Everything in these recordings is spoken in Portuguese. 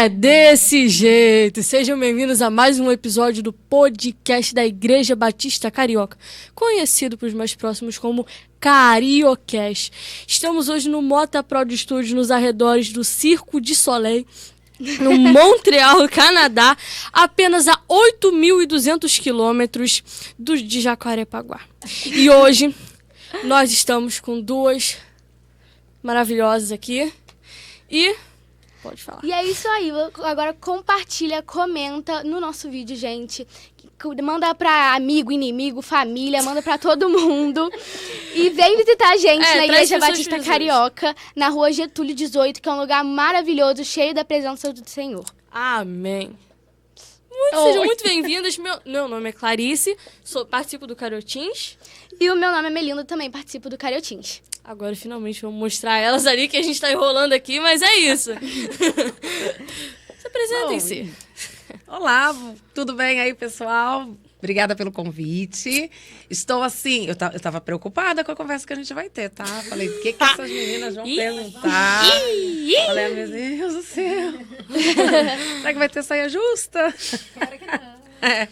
É desse jeito! Sejam bem-vindos a mais um episódio do podcast da Igreja Batista Carioca, conhecido para os mais próximos como Cariocast. Estamos hoje no Mota Prod Studios, nos arredores do Circo de Soleil, no Montreal, Canadá, apenas a 8.200 quilômetros de Jacarepaguá. E hoje nós estamos com duas maravilhosas aqui e... Pode falar. E é isso aí. Agora compartilha, comenta no nosso vídeo, gente. Manda pra amigo, inimigo, família, manda pra todo mundo. E vem visitar a gente na Igreja Batista Carioca, na rua Getúlio 18, que é um lugar maravilhoso, cheio da presença do Senhor. Amém. Sejam muito bem-vindas. Meu nome é Clarice, participo do Cariotins. E o meu nome é Melinda, também participo do Cariotins. Agora, finalmente, vamos mostrar elas ali, que a gente tá enrolando aqui, mas é isso. Se apresentem-se. Olá, tudo bem aí, pessoal? Obrigada pelo convite. Estou assim, eu tava preocupada com a conversa que a gente vai ter, tá? Falei, o que essas meninas vão perguntar? Falei, meu Deus do céu. Será que vai ter saia justa? Claro que não. É.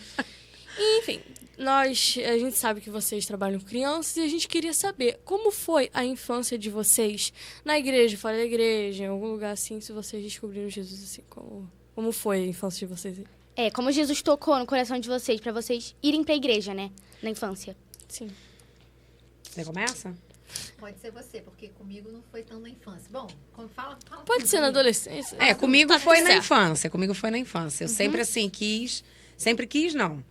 Enfim, a gente sabe que vocês trabalham com crianças e a gente queria saber como foi a infância de vocês na igreja, fora da igreja, em algum lugar assim, se vocês descobriram Jesus assim, como foi a infância de vocês? Como Jesus tocou no coração de vocês, pra vocês irem pra igreja, né? Na infância. Sim. Você começa? Pode ser você, porque comigo não foi tão na infância. Bom, fala Pode ser na adolescência. Comigo tá foi na certo. infância. Comigo foi na infância. Eu sempre assim sempre quis não.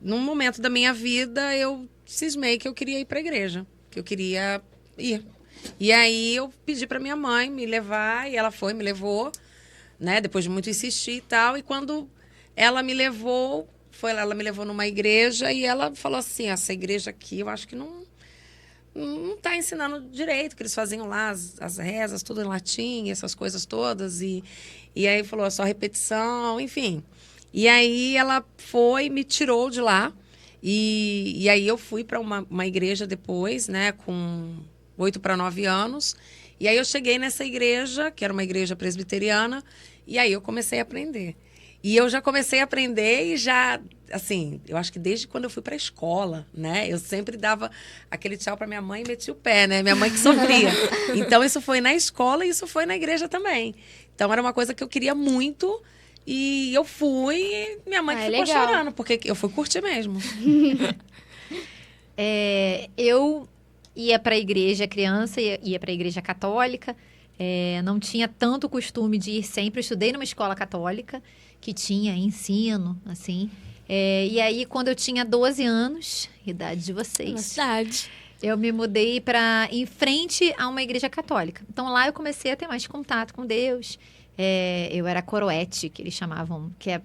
Num momento da minha vida, eu cismei que eu queria ir pra igreja, que eu queria ir. E aí eu pedi pra minha mãe me levar, e ela foi, me levou, né? Depois de muito insistir e tal. E quando ela me levou, ela me levou numa igreja e ela falou assim, essa igreja aqui, eu acho que não tá ensinando direito, que eles faziam lá as rezas, tudo em latim, essas coisas todas. E aí falou, só repetição, enfim. E aí ela foi, me tirou de lá. E aí eu fui para uma igreja depois, né, com 8 para 9 anos. E aí eu cheguei nessa igreja, que era uma igreja presbiteriana, e aí eu comecei a aprender. E eu já comecei a aprender e já, assim, eu acho que desde quando eu fui para a escola, né, eu sempre dava aquele tchau para minha mãe e metia o pé, né, minha mãe que sofria. Então isso foi na escola e isso foi na igreja também. Então era uma coisa que eu queria muito. E eu fui e minha mãe ficou legal. chorando, porque eu fui curtir mesmo. Eu ia para a igreja criança, ia para a igreja católica. Não tinha tanto costume de ir sempre. Eu estudei numa escola católica, que tinha ensino, assim. E aí, quando eu tinha 12 anos, idade de vocês... Na cidade. Eu me mudei em frente a uma igreja católica. Então, lá eu comecei a ter mais contato com Deus. Eu era coroete, que eles chamavam, que é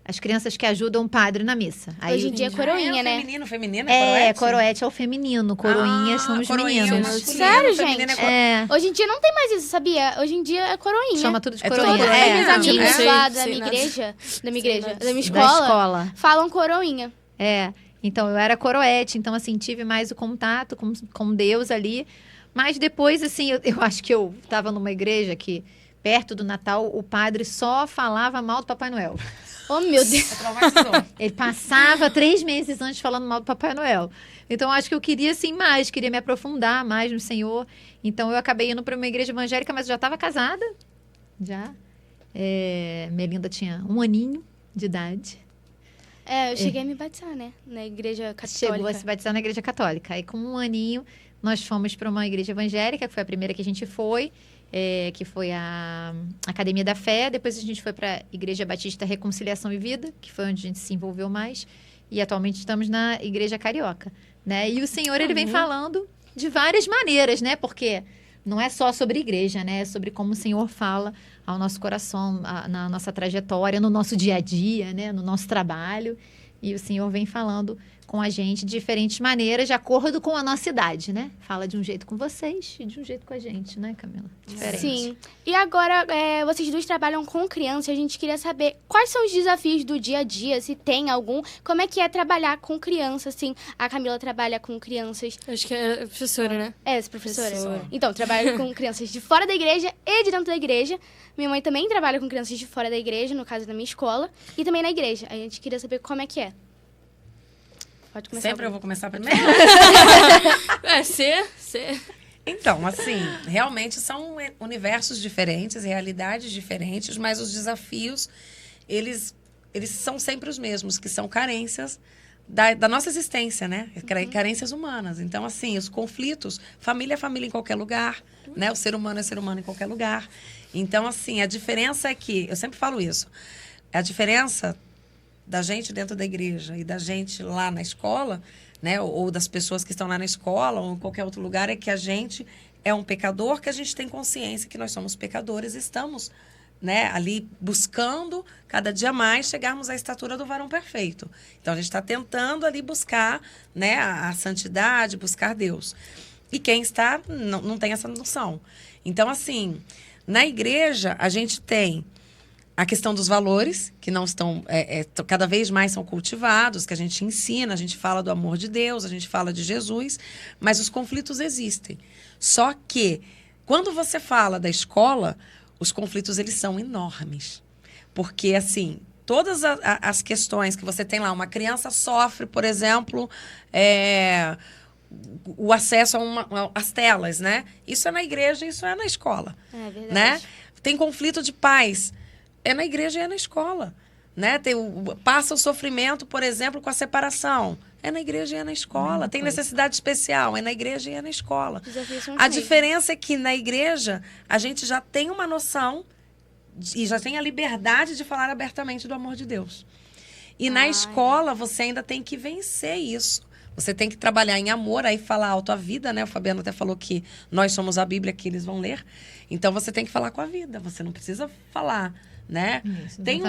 as crianças que ajudam o padre na missa. Aí, Hoje em dia é coroinha, né? Feminina, coroete? Coroete é o feminino, coroinhas são os meninos. Sério, gente? É Hoje em dia não tem mais isso, sabia? Hoje em dia é coroinha. Chama tudo de É coroinha. tudo, Todos é, meus não, amigos tipo, lá sei, da sei minha nada. igreja, da minha nada. escola, falam coroinha. Então eu era coroete, então assim, tive mais o contato com Deus ali. Mas depois, assim, eu acho que eu estava numa igreja que, perto do Natal, o padre só falava mal do Papai Noel. Oh, meu Deus. Ele passava 3 meses antes falando mal do Papai Noel. Então, acho que eu queria, assim, queria me aprofundar mais no Senhor. Então, eu acabei indo para uma igreja evangélica, mas eu já estava casada, já. Melinda tinha 1 aninho de idade. Eu cheguei a me batizar, né? Na igreja católica. Chegou a se batizar na igreja católica. Aí, com 1 aninho, nós fomos para uma igreja evangélica, que foi a primeira que a gente foi, que foi a Academia da Fé. Depois a gente foi para a Igreja Batista Reconciliação e Vida, que foi onde a gente se envolveu mais. E atualmente estamos na Igreja Carioca, né? E o Senhor, ele vem falando de várias maneiras, né? Porque não é só sobre igreja, né? É sobre como o Senhor fala ao nosso coração, na nossa trajetória, no nosso dia a dia, né? No nosso trabalho. E o Senhor vem falando com a gente de diferentes maneiras, de acordo com a nossa idade, né? Fala de um jeito com vocês e de um jeito com a gente, né, Camila? Diferente. Sim. E agora, vocês duas trabalham com criança, a gente queria saber quais são os desafios do dia a dia, se tem algum, como é que é trabalhar com criança, assim. A Camila trabalha com crianças... Acho que é professora, né? É, professora. Então, trabalho com crianças de fora da igreja e de dentro da igreja. Minha mãe também trabalha com crianças de fora da igreja, no caso da minha escola, e também na igreja. A gente queria saber como é que é. Pode começar. Sempre eu vou começar primeiro? Ser. Então, assim, realmente são universos diferentes, realidades diferentes, mas os desafios, eles são sempre os mesmos, que são carências da nossa existência, né? Carências humanas. Então, assim, os conflitos, família é família em qualquer lugar, né? O ser humano é ser humano em qualquer lugar. Então, assim, a diferença é que, eu sempre falo isso, a diferença da gente dentro da igreja e da gente lá na escola, né, ou das pessoas que estão lá na escola ou em qualquer outro lugar, é que a gente é um pecador, que a gente tem consciência que nós somos pecadores, estamos, né, ali buscando cada dia mais chegarmos à estatura do varão perfeito. Então a gente está tentando ali buscar, né, a santidade, buscar Deus. E quem está não tem essa noção. Então, assim, na igreja a gente tem a questão dos valores, que não estão, cada vez mais são cultivados, que a gente ensina, a gente fala do amor de Deus, a gente fala de Jesus, mas os conflitos existem. Só que, quando você fala da escola, os conflitos, eles são enormes. Porque, assim, todas as questões que você tem lá, uma criança sofre, por exemplo, o acesso às telas, né? Isso é na igreja, isso é na escola. É verdade. Né? Tem conflito de pais. É na igreja e é na escola, né? Passa o sofrimento, por exemplo, com a separação. É na igreja e é na escola. Tem necessidade especial, é na igreja e é na escola. A diferença é que na igreja a gente já tem uma noção e já tem a liberdade de falar abertamente do amor de Deus. E na escola você ainda tem que vencer isso. Você tem que trabalhar em amor, aí falar alto a vida, né? O Fabiano até falou que nós somos a Bíblia que eles vão ler. Então você tem que falar com a vida, você não precisa falar, né? Isso, tem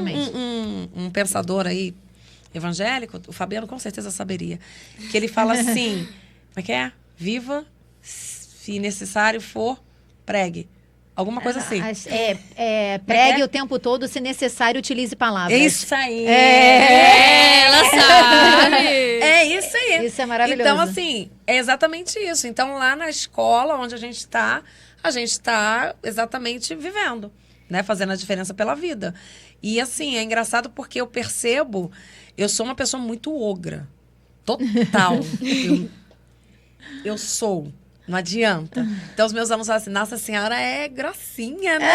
um pensador aí evangélico, o Fabiano com certeza saberia, que ele fala assim, como é que é? Viva, se necessário for, pregue. Alguma coisa assim. Pregue o tempo todo, se necessário, utilize palavras. Isso aí! Ela sabe! É isso aí! Isso é maravilhoso. Então, assim, é exatamente isso. Então, lá na escola onde a gente está exatamente vivendo, né? Fazendo a diferença pela vida. E, assim, é engraçado porque eu percebo, eu sou uma pessoa muito ogra. Total. eu sou. Não adianta. Então, os meus alunos falam assim, nossa senhora é grossinha, né?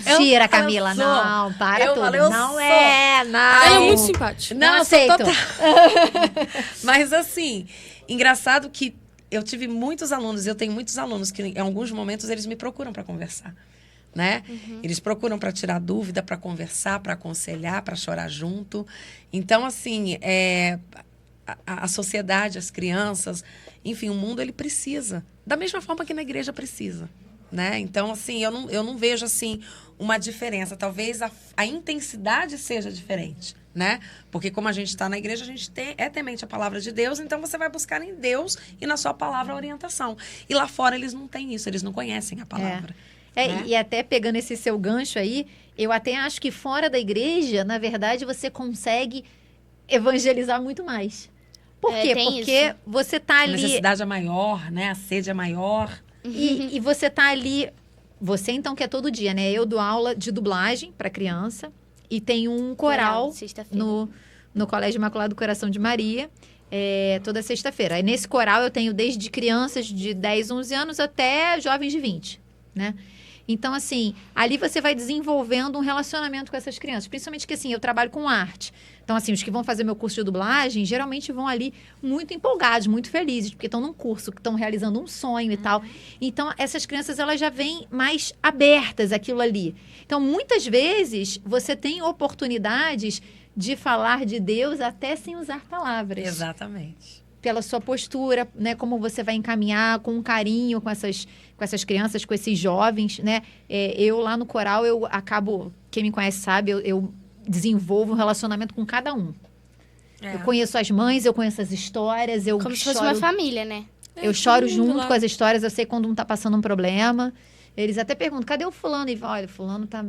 Mentira, Camila. Não, para tudo. Não. Ela é muito simpática. Não aceito. Mas, assim, engraçado que eu tive muitos alunos, eu tenho muitos alunos que, em alguns momentos, eles me procuram para conversar, né? Eles procuram para tirar dúvida, para conversar, para aconselhar, para chorar junto. Então, assim, a sociedade, as crianças, enfim, o mundo, ele precisa. Da mesma forma que na igreja precisa, né? Então, assim, eu não vejo, assim, uma diferença. Talvez a intensidade seja diferente, né? Porque como a gente está na igreja, a gente é temente a palavra de Deus, então você vai buscar em Deus e na sua palavra a orientação. E lá fora eles não têm isso, eles não conhecem a palavra. Né? E até pegando esse seu gancho aí, eu até acho que fora da igreja, na verdade, você consegue evangelizar muito mais. Por quê? Porque isso. Você tá ali... A necessidade é maior, né? A sede é maior. E você tá ali... Você, então, que é todo dia, né? Eu dou aula de dublagem para criança e tenho um coral no Colégio Imaculado do Coração de Maria, toda sexta-feira. Aí, nesse coral, eu tenho desde crianças de 10, 11 anos até jovens de 20, né? Então, assim, ali você vai desenvolvendo um relacionamento com essas crianças. Principalmente que, assim, eu trabalho com arte. Então, assim, os que vão fazer meu curso de dublagem, geralmente vão ali muito empolgados, muito felizes, porque estão num curso, que estão realizando um sonho e tal. Então, essas crianças, elas já vêm mais abertas àquilo ali. Então, muitas vezes, você tem oportunidades de falar de Deus até sem usar palavras. Exatamente. Pela sua postura, né? Como você vai encaminhar com carinho com essas crianças, com esses jovens, né? Eu lá no coral, eu acabo... Quem me conhece sabe, eu desenvolvo um relacionamento com cada um. Eu conheço as mães, eu conheço as histórias, eu Como se choro, fosse uma família, né? eu choro junto lá. com as histórias, eu sei quando um tá passando um problema. Eles até perguntam, cadê o fulano? E olha, fulano tá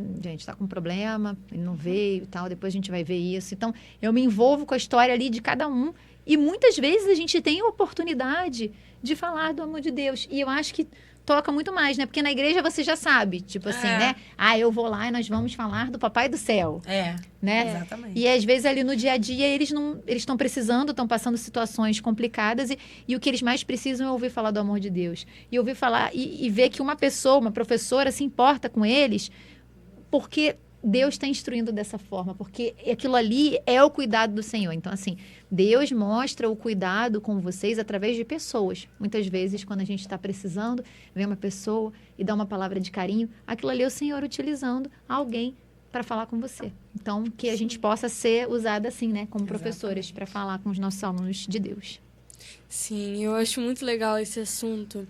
com um problema, ele não veio e tal, depois a gente vai ver isso. Então, eu me envolvo com a história ali de cada um. E muitas vezes a gente tem a oportunidade de falar do amor de Deus. E eu acho que toca muito mais, né? Porque na igreja você já sabe, tipo assim, né? Eu vou lá e nós vamos falar do Papai do Céu, né? Exatamente. E às vezes ali no dia a dia eles estão precisando, estão passando situações complicadas e o que eles mais precisam é ouvir falar do amor de Deus. E ouvir falar e ver que uma pessoa, uma professora se importa com eles porque Deus está instruindo dessa forma, porque aquilo ali é o cuidado do Senhor. Então, assim, Deus mostra o cuidado com vocês através de pessoas. Muitas vezes, quando a gente está precisando, vem uma pessoa e dá uma palavra de carinho, aquilo ali é o Senhor utilizando alguém para falar com você. Então, que a gente possa ser usada assim, né, como professores, para falar com os nossos alunos de Deus. Sim, eu acho muito legal esse assunto,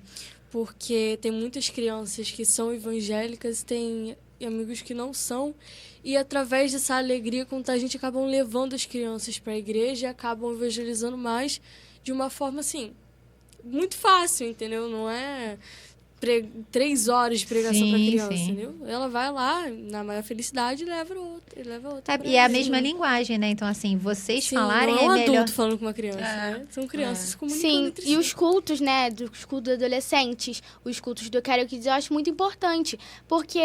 porque tem muitas crianças que são evangélicas, tem amigos que não são, e através dessa alegria com a gente acabam levando as crianças para a igreja e acabam evangelizando mais de uma forma, assim, muito fácil, entendeu? Não é 3 horas de pregação para criança, entendeu? Ela vai lá, na maior felicidade, e leva outra. E é a mesma linguagem, né? Então, assim, vocês falarem não é um melhor. adulto falando com uma criança, né? São crianças comunicando Sim, entre e si. os cultos, né, dos cultos adolescentes, os cultos do Carol Kids, eu acho muito importante, porque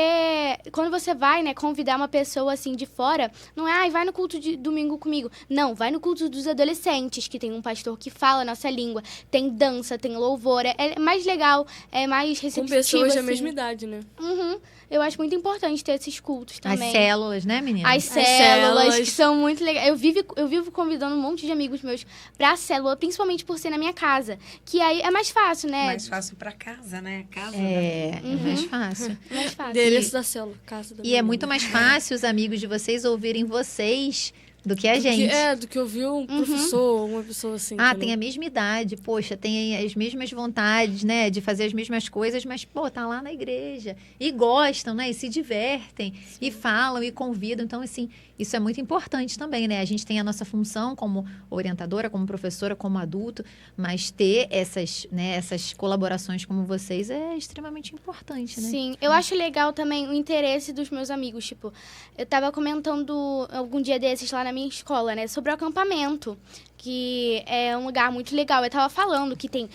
quando você vai, né, convidar uma pessoa, assim, de fora, não é, vai no culto de domingo comigo. Não, vai no culto dos adolescentes, que tem um pastor que fala a nossa língua, tem dança, tem louvor, é mais legal, é mais receptivo, com pessoas assim. da mesma idade, né? Uhum. Eu acho muito importante ter esses cultos também. As células, né, menina? As células, que são muito legais. Eu vivo convidando um monte de amigos meus pra célula, principalmente por ser na minha casa. Que aí é mais fácil, né? Mais fácil pra casa, né? Casa, É mais fácil. Mais fácil. Endereço da célula, casa da E é menina. muito mais fácil os amigos de vocês ouvirem vocês do que a gente. Do que ouvir um professor, uma pessoa assim. Ah, entendeu? tem a mesma idade, poxa, tem as mesmas vontades, né, de fazer as mesmas coisas, mas, pô, tá lá na igreja. E gostam, né, e se divertem, e falam, e convidam. Então, assim, isso é muito importante também, né? A gente tem a nossa função como orientadora, como professora, como adulto, mas ter essas colaborações como vocês é extremamente importante, né? Sim, eu acho legal também o interesse dos meus amigos. Tipo, eu tava comentando algum dia desses lá na minha escola, né? Sobre o acampamento, que é um lugar muito legal. Eu tava falando que tem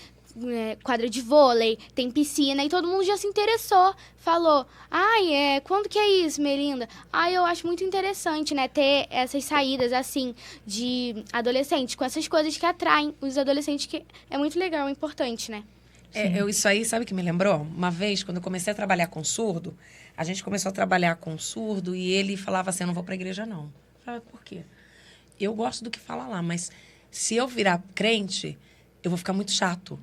quadra de vôlei, tem piscina, e todo mundo já se interessou. Falou, quando que é isso, Melinda? Eu acho muito interessante, né? Ter essas saídas, assim, de adolescentes, com essas coisas que atraem os adolescentes, que é muito legal, é importante, né? Isso aí, sabe o que me lembrou? Uma vez, quando eu comecei a trabalhar com surdo, a gente começou a trabalhar com surdo e ele falava assim, eu não vou pra igreja, não. Eu falava, por quê? Eu gosto do que fala lá, mas se eu virar crente, eu vou ficar muito chato.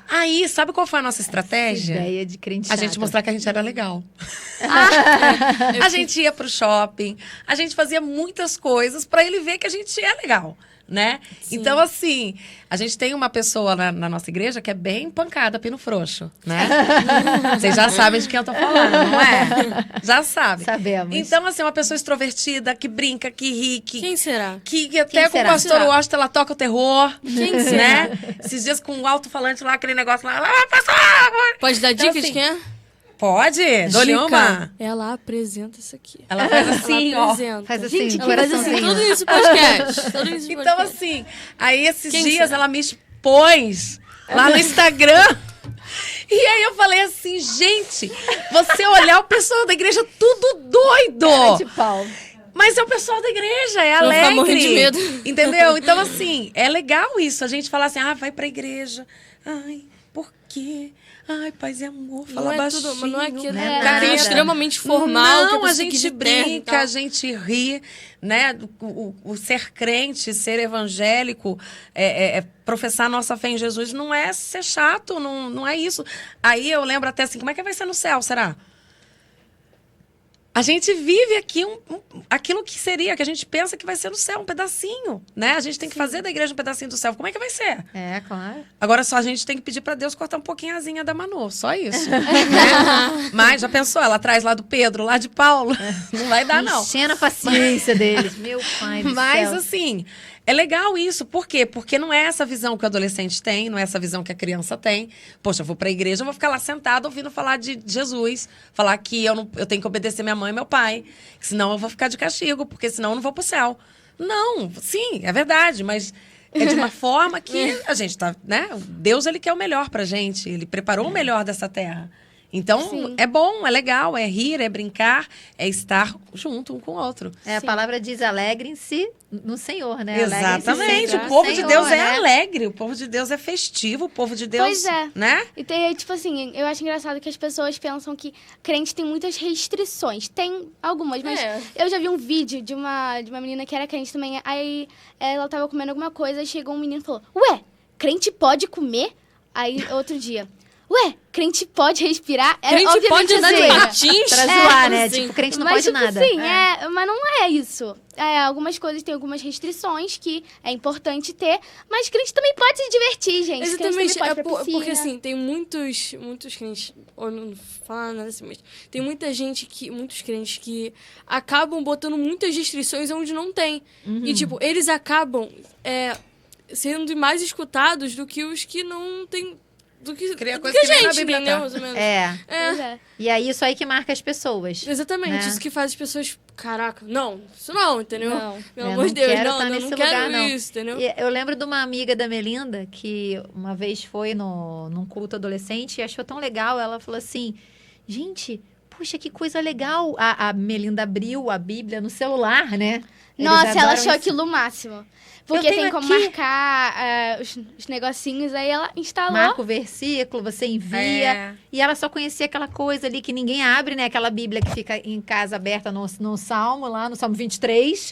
Aí, sabe qual foi a nossa estratégia? Ideia de crente A gente chata. mostrar que a gente era legal. A gente ia pro shopping, a gente fazia muitas coisas pra ele ver que a gente é legal, né? Sim. Então, assim, a gente tem uma pessoa na nossa igreja que é bem pancada, pino frouxo, né? Vocês já sabem de quem eu tô falando, não é? Já sabem. Sabemos. Então, assim, uma pessoa extrovertida, que brinca, que ri, Quem será? que até com o será? pastor Washington ela toca o terror. Quem será? Né? Esses dias com o alto-falante lá, aquele negócio lá. Pastor! Pode dar Então, dica de assim, quem é? Pode? Dou-lhe uma. Dica. Ela apresenta isso aqui. Ela faz assim, Ela ó. apresenta. Faz assim, Gente, de ela faz assim, coraçãozinho. tudo isso podcast. Tudo isso Então, podcast. assim, aí esses Quem dias será? ela me expôs lá no Instagram. E aí eu falei assim, gente, você olhar o pessoal da igreja tudo doido. De pau. Mas é o pessoal da igreja, é Vou ficar alegre. morrendo de medo. Entendeu? Então, assim, é legal isso. A gente falar assim, vai pra igreja. Ai, por quê? Ai, paz e amor, fala Não é baixinho. tudo, mas não é aquilo. Não é É nada. extremamente formal. Não, que a pessoa tem que ir gente de terno e brinca, tal. a gente ri, né? O ser crente, ser evangélico, professar nossa fé em Jesus não é ser chato, não é isso. Aí eu lembro até assim, como é que vai ser no céu, será? a gente vive aqui aquilo que seria, que a gente pensa que vai ser no céu, um pedacinho, né? A gente tem que fazer da igreja um pedacinho do céu. Como é que vai ser? É, claro. Agora só a gente tem que pedir pra Deus cortar um pouquinho a asinha da Manu, só isso. Né? Mas já pensou, ela traz lá do Pedro, lá de Paulo. Não vai dar, não. Enchendo a paciência deles. Meu pai do Mas céu. assim, é legal isso. Por quê? Porque não é essa visão que o adolescente tem, não é essa visão que a criança tem. Poxa, eu vou pra igreja, eu vou ficar lá sentada ouvindo falar de Jesus, falar que eu tenho que obedecer minha mãe e meu pai, senão eu vou ficar de castigo, porque senão eu não vou pro céu. Não, sim, é verdade, mas é de uma forma que a gente tá, né? Deus, ele quer o melhor pra gente, ele preparou o melhor dessa terra. Então, Sim. é bom, é legal, é rir, é brincar, é estar junto um com o outro. A palavra diz alegrem-se no Senhor, né? Exatamente. Alegrem-se O povo de Senhor, Deus é né? alegre, o povo de Deus é festivo, o povo de Deus, Pois é. né? E tem, tipo assim, eu acho engraçado que as pessoas pensam que crente tem muitas restrições. Tem algumas, mas eu já vi um vídeo de uma menina que era crente também. Aí ela tava comendo alguma coisa e chegou um menino e falou: Ué, crente pode comer? Aí outro dia: Ué, crente pode respirar? Crente pode andar de zoeira. patins? Pra zoar, né? Assim. Tipo, crente não Mas, pode tipo nada. assim, mas não é isso. Algumas coisas têm algumas restrições que é importante ter, mas crente também pode se divertir, gente. Crente Exatamente, também pode ir pra piscina. porque assim, tem muitos crentes, ou não fala nada assim, mas tem muita gente muitos crentes que acabam botando muitas restrições onde não tem. E tipo, eles acabam sendo mais escutados do que os que não têm. Do que, Cria do coisa que a que nem na gente, Bíblia entendeu? tá. Mais ou menos. Pois é. E aí, isso aí que marca as pessoas. Exatamente, Né? isso que faz as pessoas, caraca, não, isso não, entendeu? Não. Pelo Eu amor de não Deus, quero não, tá eu nesse não quero lugar, não. isso, entendeu? E eu lembro de uma amiga da Melinda que uma vez foi num culto adolescente e achou tão legal. Ela falou assim: gente, puxa, que coisa legal. A Melinda abriu a Bíblia no celular, né? Eles Nossa, ela adoram achou isso. aquilo o máximo. Porque Eu tenho tem como aqui. marcar os negocinhos, aí ela instalou. Marca o versículo, você envia. E ela só conhecia aquela coisa ali que ninguém abre, né? Aquela Bíblia que fica em casa aberta no Salmo, lá no Salmo 23.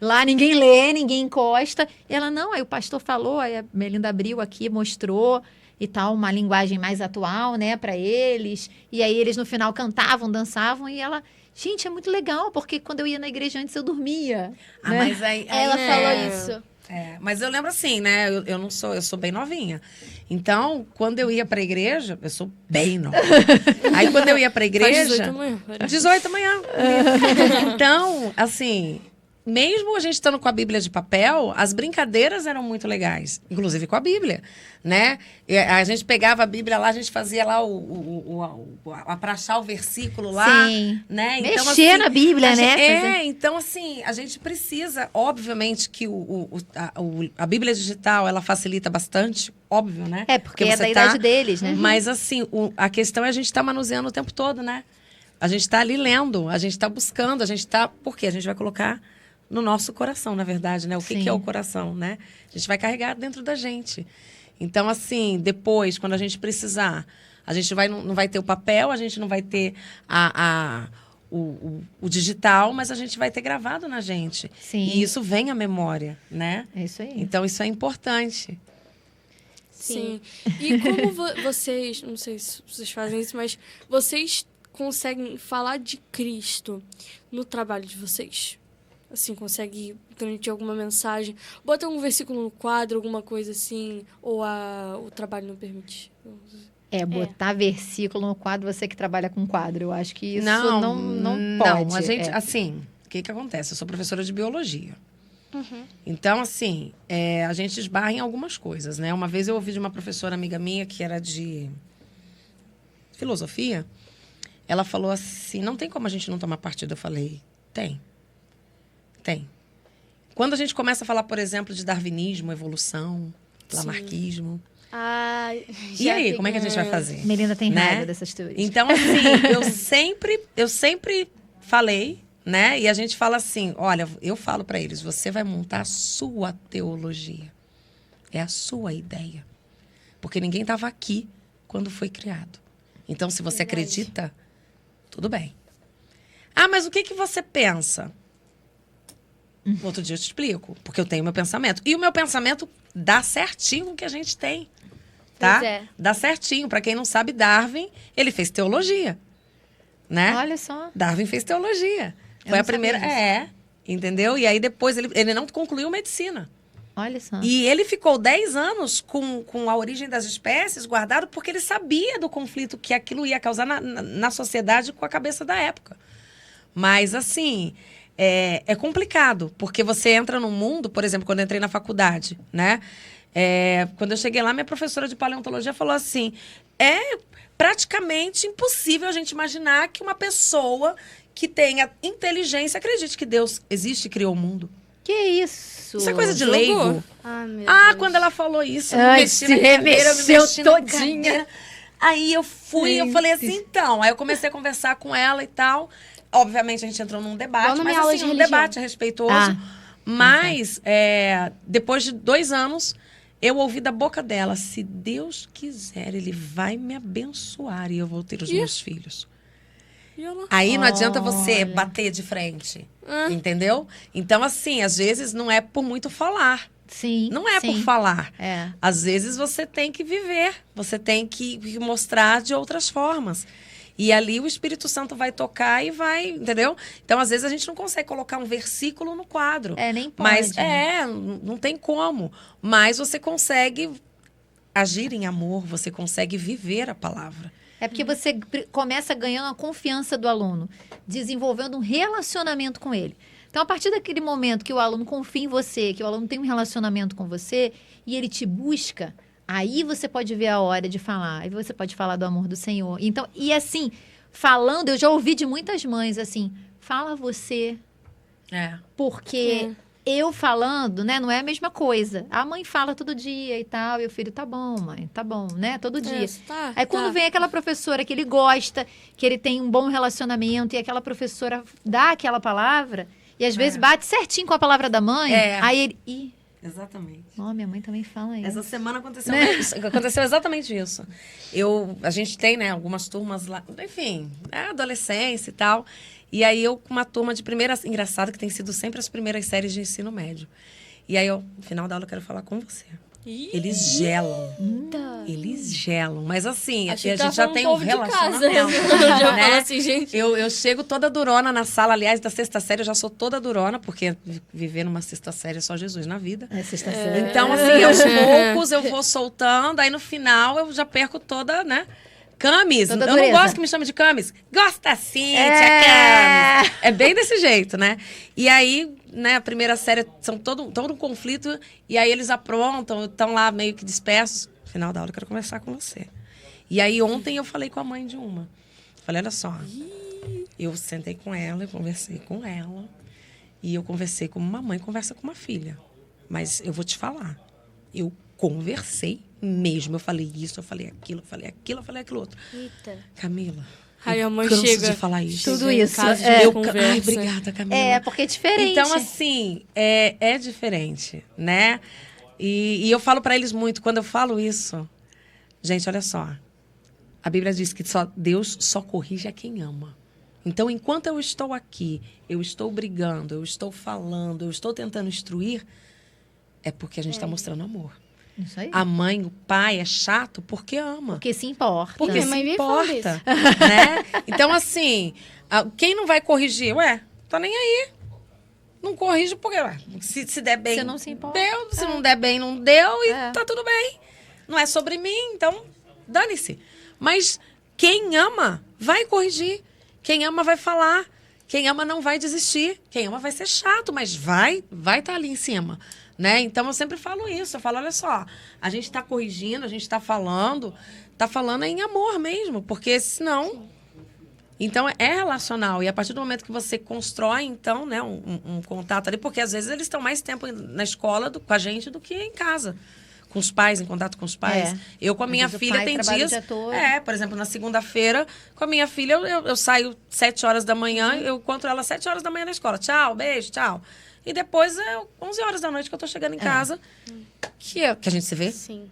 Lá ninguém lê, ninguém encosta. E ela, não, aí o pastor falou, aí a Melinda abriu aqui, mostrou e tal, uma linguagem mais atual, né, pra eles. E aí eles no final cantavam, dançavam e ela... Gente, é muito legal, porque quando eu ia na igreja antes eu dormia. Né? Mas aí Ela falou isso. Mas eu lembro assim, né? Eu sou bem novinha. Então, quando eu ia pra igreja, eu sou bem nova. Aí quando eu ia pra igreja, 18 amanhã. 18 da manhã. Então, assim, mesmo a gente estando com a Bíblia de papel, as brincadeiras eram muito legais, inclusive com a Bíblia, né? E a gente pegava a Bíblia lá, a gente fazia lá aprachar o versículo lá, Sim. né? Mexer na Bíblia, né? Então assim, a gente precisa, obviamente que a Bíblia digital, ela facilita bastante, óbvio, né? É, porque é você da idade deles, né? Mas assim, a questão é a gente estar manuseando o tempo todo, né? A gente está ali lendo, a gente está buscando, a gente está... Por quê? A gente vai colocar no nosso coração, na verdade, né? O que é o coração, né? A gente vai carregar dentro da gente. Então, assim, depois, quando a gente precisar, a gente não vai ter o papel, a gente não vai ter o digital, mas a gente vai ter gravado na gente. Sim. E isso vem à memória, né? É isso aí. Então, isso é importante. Sim. E como vocês, não sei se vocês fazem isso, mas vocês conseguem falar de Cristo no trabalho de vocês? Assim, consegue transmitir alguma mensagem? Bota um versículo no quadro, alguma coisa assim, ou o trabalho não permite? Botar versículo no quadro, você que trabalha com quadro. Eu acho que isso não pode. Não, a gente, assim, o que acontece? Eu sou professora de biologia. Uhum. Então, assim, a gente esbarra em algumas coisas, né? Uma vez eu ouvi de uma professora amiga minha, que era de filosofia, ela falou assim, não tem como a gente não tomar partido. Eu falei, tem. Quando a gente começa a falar, por exemplo, de darwinismo, evolução, lamarquismo... E aí, como é que a gente vai fazer? Melinda tem né? raiva dessas teorias. Então, assim, eu sempre falei, né? E a gente fala assim, olha, eu falo para eles, você vai montar a sua teologia. É a sua ideia. Porque ninguém estava aqui quando foi criado. Então, se você acredita, tudo bem. Ah, mas o que você pensa? Outro dia eu te explico, porque eu tenho meu pensamento. E o meu pensamento dá certinho com o que a gente tem, tá? Pois é. Dá certinho. Para quem não sabe, Darwin, ele fez teologia, né? Olha só. Darwin fez teologia. Eu Foi não a primeira. sabia disso. Entendeu? E aí depois ele não concluiu medicina. Olha só. E ele ficou 10 anos com a origem das espécies guardado porque ele sabia do conflito que aquilo ia causar na sociedade com a cabeça da época. Mas, assim, é complicado, porque você entra num mundo, por exemplo, quando eu entrei na faculdade, né? Quando eu cheguei lá, minha professora de paleontologia falou assim, é praticamente impossível a gente imaginar que uma pessoa que tenha inteligência acredite que Deus existe e criou o mundo. Que isso? Isso é coisa de Jogou. leigo. Meu Ah, Deus. quando ela falou isso, eu me Ai, mexi se na cadeira, eu me remexeu mexi na todinha. cadeira. Aí eu fui, eu falei assim, então. Aí eu comecei a conversar com ela e tal. Obviamente, a gente entrou num debate, Igual na mas minha aula assim, de um religião. debate respeitoso. Ah, Mas, depois de 2 anos, eu ouvi da boca dela, se Deus quiser, Ele vai me abençoar e eu vou ter os meus filhos. E ela... Aí não adianta você Olha. bater de frente, entendeu? Então, assim, às vezes não é por muito falar. sim. Não é por sim. falar. É. Às vezes você tem que viver, você tem que mostrar de outras formas. E ali o Espírito Santo vai tocar e vai, entendeu? Então, às vezes, a gente não consegue colocar um versículo no quadro. Nem pode. Mas né? não tem como. Mas você consegue agir em amor, você consegue viver a palavra. É porque você começa ganhando a confiança do aluno, desenvolvendo um relacionamento com ele. Então, a partir daquele momento que o aluno confia em você, que o aluno tem um relacionamento com você e ele te busca, aí você pode ver a hora de falar. Aí você pode falar do amor do Senhor. Então, e assim, falando, eu já ouvi de muitas mães assim, fala você, porque eu falando, né, não é a mesma coisa. A mãe fala todo dia e tal, e o filho, tá bom, mãe, tá bom, né, todo dia. Aí quando vem aquela professora que ele gosta, que ele tem um bom relacionamento, e aquela professora dá aquela palavra, e às vezes bate certinho com a palavra da mãe, aí ele... Ih, Exatamente. minha mãe também fala isso. Essa semana aconteceu, aconteceu exatamente isso. A gente tem, né, algumas turmas lá, enfim, adolescência e tal. E aí eu com uma turma de primeira, engraçado que tem sido sempre as primeiras séries de ensino médio. E aí no final da aula eu quero falar com você. Eles gelam. Eles gelam. Mas assim, a gente já tem um relacionamento. Já né? fala assim, gente. Eu chego toda durona na sala, aliás, da sexta série eu já sou toda durona, porque viver numa sexta série é só Jesus na vida. Sexta série. Então, assim, aos poucos eu vou soltando, aí no final eu já perco toda, né? Camis. Toda Eu não dureza. gosto que me chame de Camis. Gosta sim, tia Camis. É bem desse jeito, né? E aí, né, a primeira série são todo um conflito, e aí eles aprontam, estão lá meio que dispersos. No final da aula eu quero conversar com você. E aí ontem eu falei com a mãe de uma. Falei, olha só, eu sentei com ela, eu conversei com ela, e eu conversei como uma mãe conversa com uma filha. Mas eu vou te falar, eu conversei mesmo. Eu falei isso, eu falei aquilo, eu falei aquilo, eu falei aquilo outro. Eita. Camila, Aí a mãe canso chega. de falar isso. Tudo Chega em isso. casa, É. Ai, obrigada, Camila. Porque é diferente. Então, assim, é diferente, né? E eu falo pra eles muito, quando eu falo isso, gente, olha só. A Bíblia diz que Deus só corrige a quem ama. Então, enquanto eu estou aqui, eu estou brigando, eu estou falando, eu estou tentando instruir, é porque a gente está mostrando amor. Isso aí. A mãe, o pai é chato porque ama. Porque se importa. Porque Minha se mãe me fala importa, né? Então, assim, quem não vai corrigir? Tá nem aí. Não corrige porque, se der bem, Você não se importa. deu. Se não der bem, não deu. E É. tá tudo bem. Não é sobre mim, então dane-se. Mas quem ama vai corrigir. Quem ama vai falar. Quem ama não vai desistir. Quem ama vai ser chato, mas vai estar ali em cima. Né? Então, eu sempre falo isso. Eu falo, olha só, a gente está corrigindo, a gente está falando em amor mesmo, porque senão... Então, é relacional. E a partir do momento que você constrói, então, né, um contato ali, porque às vezes eles estão mais tempo na escola com a gente do que em casa. Com os pais, em contato com os pais. Eu com a minha Às vezes o filha pai tem trabalha o dias... dia todo. Por exemplo, na segunda-feira, com a minha filha, eu saio 7 horas da manhã, eu encontro ela 7 horas da manhã na escola. Tchau, beijo, tchau. E depois, 11 horas da noite que eu tô chegando em casa, que a gente se vê. Sim.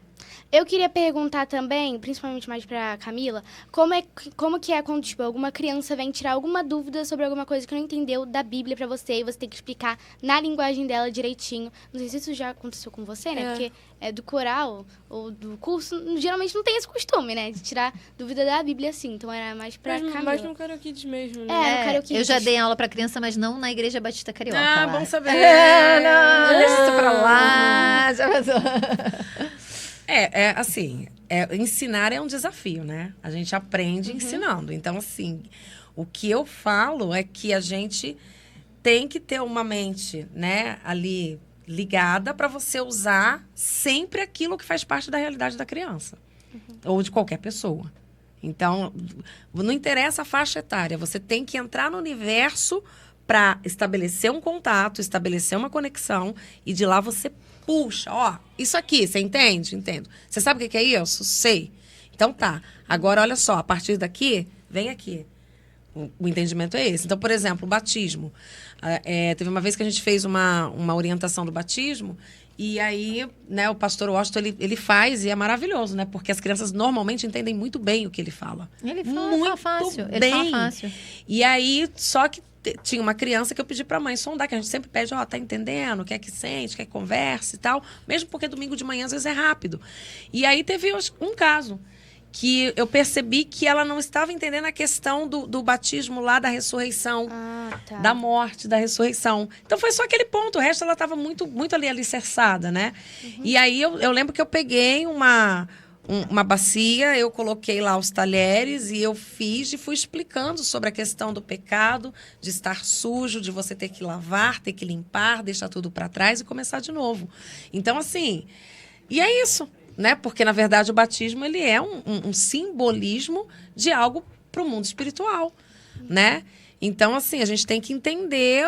Eu queria perguntar também, principalmente mais pra Camila, como que é quando, tipo, alguma criança vem tirar alguma dúvida sobre alguma coisa que não entendeu da Bíblia pra você e você tem que explicar na linguagem dela direitinho. Não sei se isso já aconteceu com você, né? Porque do coral ou do curso, geralmente não tem esse costume, né? De tirar dúvida da Bíblia assim. Então era mais pra Camila. Mas no Karaokê Kids mesmo, né? No Karaokê Kids. Eu já dei aula pra criança, mas não na Igreja Batista Carioca. Ah, lá. bom saber. Não, deixa isso pra lá. Já passou. Assim, ensinar é um desafio, né? A gente aprende ensinando. Então, assim, o que eu falo é que a gente tem que ter uma mente, né, ali ligada para você usar sempre aquilo que faz parte da realidade da criança. Ou de qualquer pessoa. Então, não interessa a faixa etária. Você tem que entrar no universo para estabelecer um contato, estabelecer uma conexão e de lá você puxa, isso aqui, você entende? Entendo. Você sabe o que é isso? Sei. Então tá. Agora, olha só, a partir daqui, vem aqui. O entendimento é esse. Então, por exemplo, o batismo. Teve uma vez que a gente fez uma orientação do batismo e aí, né, o pastor Washington, ele faz e é maravilhoso, né? Porque as crianças normalmente entendem muito bem o que ele fala. Ele fala fácil. Bem. Ele fala fácil. E aí, só que tinha uma criança que eu pedi pra mãe sondar, que a gente sempre pede, tá entendendo, quer que sente, quer que converse e tal. Mesmo porque domingo de manhã, às vezes, é rápido. E aí teve um caso que eu percebi que ela não estava entendendo a questão do batismo lá da ressurreição, da morte, da ressurreição. Então foi só aquele ponto, o resto ela estava muito, muito ali alicerçada, né? E aí eu lembro que eu peguei uma bacia, eu coloquei lá os talheres e eu fiz e fui explicando sobre a questão do pecado, de estar sujo, de você ter que lavar, ter que limpar, deixar tudo para trás e começar de novo. Então, assim, e é isso, né? Porque, na verdade, o batismo ele é um simbolismo de algo para o mundo espiritual, né? Então, assim, a gente tem que entender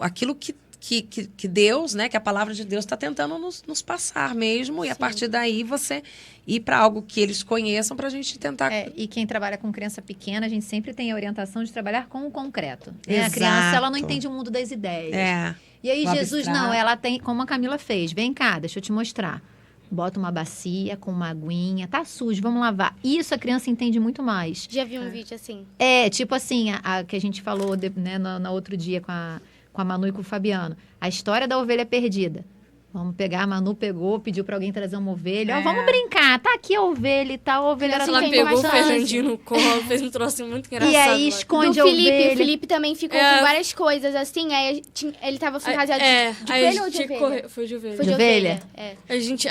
aquilo que Deus, né, que a palavra de Deus está tentando nos passar mesmo. E a partir daí você ir para algo que eles conheçam para a gente tentar. E quem trabalha com criança pequena, a gente sempre tem a orientação de trabalhar com o concreto. Exato. A criança, ela não entende o mundo das ideias. E aí Jesus, não, ela tem, como a Camila fez, vem cá, deixa eu te mostrar. Bota uma bacia com uma aguinha, tá sujo, vamos lavar. Isso a criança entende muito mais. Já vi um vídeo assim. Tipo assim, a que a gente falou né, no outro dia com a Manu e com o Fabiano. A história da ovelha perdida. Vamos pegar, a Manu pegou, pediu pra alguém trazer uma ovelha. Vamos brincar, tá aqui a ovelha e tal. A ovelha era ela pegou o Fernandinho no colo, fez um troço muito engraçado. E aí esconde a Felipe, ovelha. O Felipe também ficou com várias coisas, assim. Aí ele tava fantasiado de coelho ou de ovelha? Foi de ovelha. Foi de ovelha.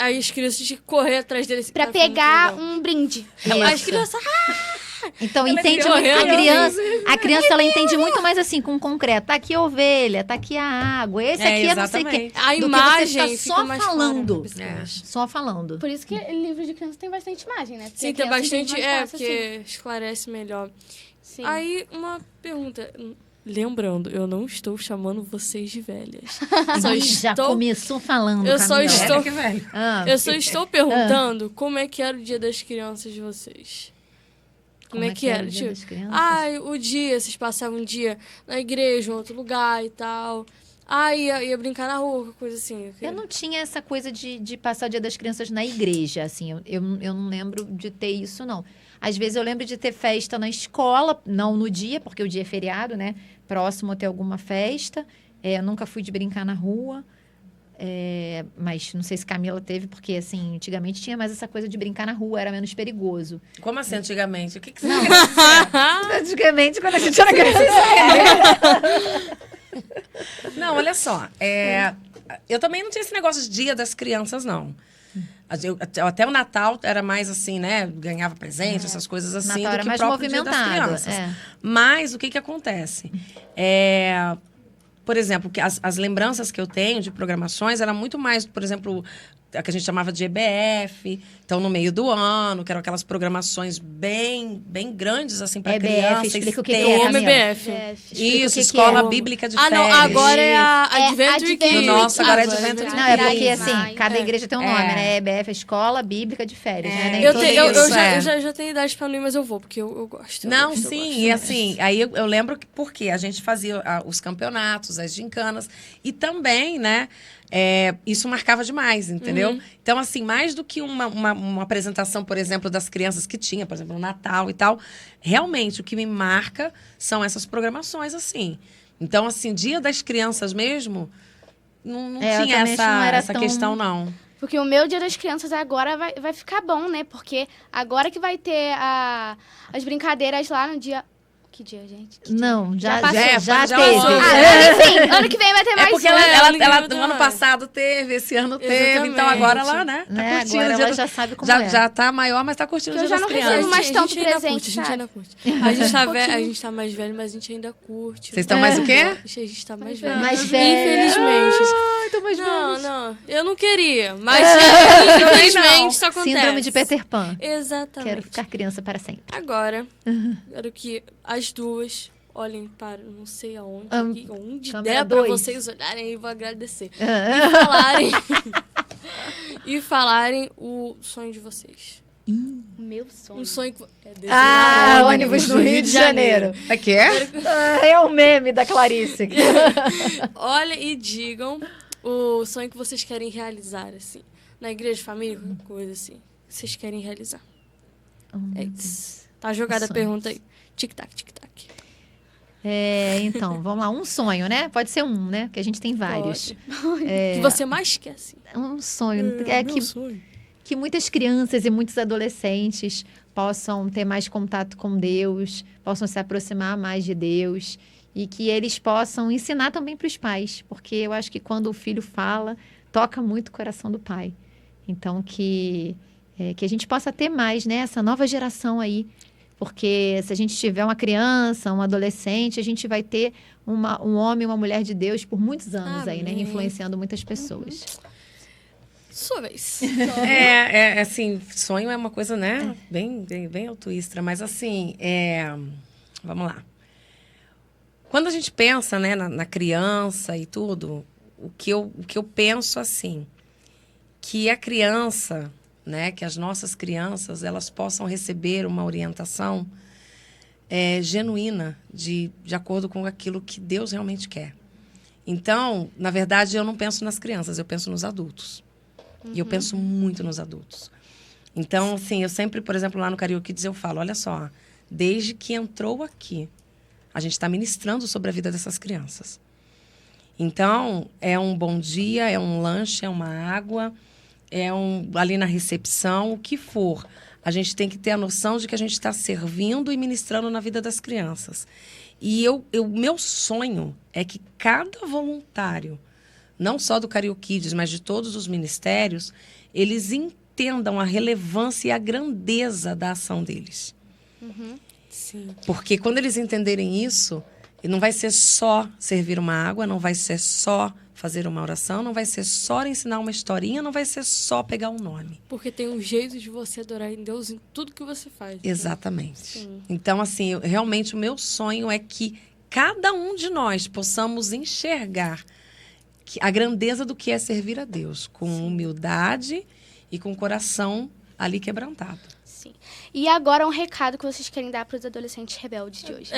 Aí as crianças tinham que correr atrás dele. Pra pegar um brinde. As crianças... Então, entende a criança ela entende muito mais assim, com concreto. Tá aqui a ovelha, tá aqui a água. Esse aqui é não sei o quê. A imagem fica só mais falando. clara, Só falando. Por isso que livro de criança tem bastante imagem, né? Porque sim, tem bastante, porque esclarece melhor. Sim. Aí, uma pergunta. Lembrando, eu não estou chamando vocês de velhas. Já começou falando, eu só estou Eu só estou perguntando como é que era o Dia das Crianças de vocês. Como é que era? O dia das crianças? O dia, vocês passavam um dia na igreja, em outro lugar e tal. Ia brincar na rua, coisa assim. Eu não tinha essa coisa de passar o Dia das Crianças na igreja, assim. Eu não lembro de ter isso, não. Às vezes eu lembro de ter festa na escola, não no dia, porque o dia é feriado, né? Próximo a ter alguma festa. Eu nunca fui de brincar na rua. Mas não sei se Camila teve, porque assim, antigamente tinha mais essa coisa de brincar na rua, era menos perigoso. Como assim antigamente? O que você quer dizer? Antigamente, quando a gente era criança. Não, olha só. Eu também não tinha esse negócio de Dia das Crianças, não. Até o Natal era mais assim, né? Ganhava presente, essas coisas assim, Natal do era que mais o próprio Dia das Crianças. Mas o que acontece? Por exemplo, que as lembranças que eu tenho de programações era muito mais, por exemplo, a que a gente chamava de EBF, então no meio do ano, que eram aquelas programações bem grandes, assim, para criança. Explica o que é, Camila. EBF. Isso, Escola Bíblica de Férias. Não, agora é a Adventure Kids. Nossa, agora é Adventure Kids. Não, é porque, assim, cada igreja tem um nome, né? EBF é Escola Bíblica de Férias, né? Eu já tenho idade pra não ir, mas eu vou, porque eu gosto. Não, sim, e assim, aí eu lembro que porque a gente fazia os campeonatos, as gincanas, e também, né, isso marcava demais, entendeu? entendeu? Então, assim, mais do que uma apresentação, por exemplo, das crianças que tinha, por exemplo, no Natal e tal, realmente o que me marca são essas programações, assim. Então, assim, Dia das Crianças mesmo, não tinha essa questão, não. Porque o meu Dia das Crianças agora vai ficar bom, né? Porque agora que vai ter as brincadeiras lá no dia... Que dia, gente? Que dia? Não, já passou. teve. Enfim, ano que vem vai ter mais porque ela no ano passado teve, esse ano teve, então agora ela, né? Tá curtindo. Agora ela já sabe como é. Já tá maior, mas tá curtindo o Dia das Crianças. Eu já não recebo mais tanto presente, A gente ainda curte. A gente tá mais velho, mas a gente ainda curte. Vocês estão mais o quê? A gente tá mais velho. Mais velho. Infelizmente. Tô mais velho. Não. Eu não queria, mas infelizmente isso acontece. Síndrome de Peter Pan. Exatamente. Quero ficar criança para sempre. Agora, quero que as duas olhem para não sei aonde, onde der para vocês olharem, eu vou agradecer. E falarem o sonho de vocês. Meu sonho. Um sonho que... ônibus no Rio de Janeiro. É que é? É um meme da Clarice. Olhem e digam o sonho que vocês querem realizar, assim. Na igreja, família, qualquer coisa assim. Que vocês querem realizar. É isso. Tá jogada a pergunta aí. Tic-tac, tic-tac. Então, vamos lá. Um sonho, né? Pode ser um, né? Porque a gente tem vários. Que você mais quer, assim. Um sonho. Sonho. Que muitas crianças e muitos adolescentes possam ter mais contato com Deus, possam se aproximar mais de Deus e que eles possam ensinar também para os pais, porque eu acho que quando o filho fala, toca muito o coração do pai. Então, que a gente possa ter mais, né, essa nova geração aí, porque se a gente tiver uma criança, um adolescente, a gente vai ter um homem e uma mulher de Deus por muitos anos aí, né, influenciando muitas pessoas. Sua vez. Assim, sonho é uma coisa, né, bem altruísta, mas assim, vamos lá. Quando a gente pensa, né, na criança e tudo, o que eu penso assim, que a criança, né, que as nossas crianças, elas possam receber uma orientação genuína, de acordo com aquilo que Deus realmente quer. Então, na verdade, eu não penso nas crianças, eu penso nos adultos. E eu penso muito nos adultos. Então, assim, eu sempre, por exemplo, lá no Cario Kids, eu falo, olha só, desde que entrou aqui, a gente está ministrando sobre a vida dessas crianças. Então, é um bom dia, é um lanche, é uma água, ali na recepção, o que for. A gente tem que ter a noção de que a gente está servindo e ministrando na vida das crianças. E meu sonho é que cada voluntário, não só do Cario Kids, mas de todos os ministérios, eles entendam a relevância e a grandeza da ação deles. Sim. Porque quando eles entenderem isso, não vai ser só servir uma água, não vai ser só fazer uma oração, não vai ser só ensinar uma historinha, não vai ser só pegar um nome. Porque tem um jeito de você adorar em Deus em tudo que você faz. Né? Exatamente. Sim. Então, assim, realmente o meu sonho é que cada um de nós possamos enxergar a grandeza do que é servir a Deus, com humildade e com o coração ali quebrantado. Sim. E agora um recado que vocês querem dar para os adolescentes rebeldes de hoje.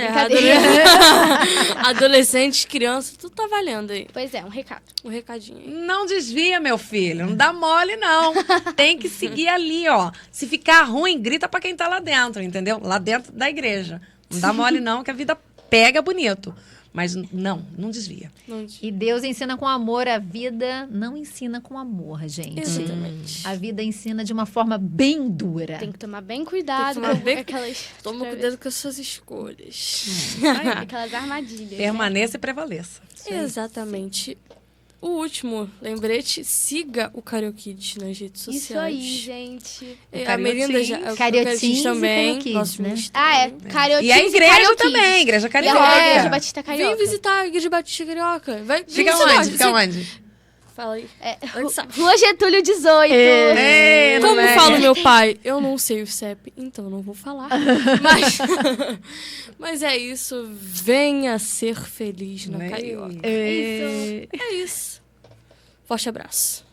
Adolescentes, crianças, tudo tá valendo aí. Pois é, um recado. Um recadinho aí. Não desvia, meu filho. Não dá mole, não. Tem que seguir ali, ó. Se ficar ruim, grita pra quem tá lá dentro, entendeu? Lá dentro da igreja. Não dá mole, não, que a vida pega bonito. Mas não desvia. E Deus ensina com amor, a vida não ensina com amor, gente. Exatamente. A vida ensina de uma forma bem dura. Tem que tomar bem cuidado com Toma cuidado com as suas escolhas. aquelas armadilhas. Permaneça e prevaleça. Exatamente. O último lembrete, siga o Cario Kids nas redes sociais. Isso aí, gente. A Melinda já... Cariotinhos também. e Nosso né? Cariotinhos e a igreja também, Igreja Carioca. E a Igreja Batista Carioca. Vem visitar a Igreja Batista Carioca. Fica onde? Fala aí. Rua Getúlio 18. Como fala meu pai, eu não sei o CEP, então não vou falar. Mas é isso. Venha ser feliz na Carioca. É isso. Forte abraço.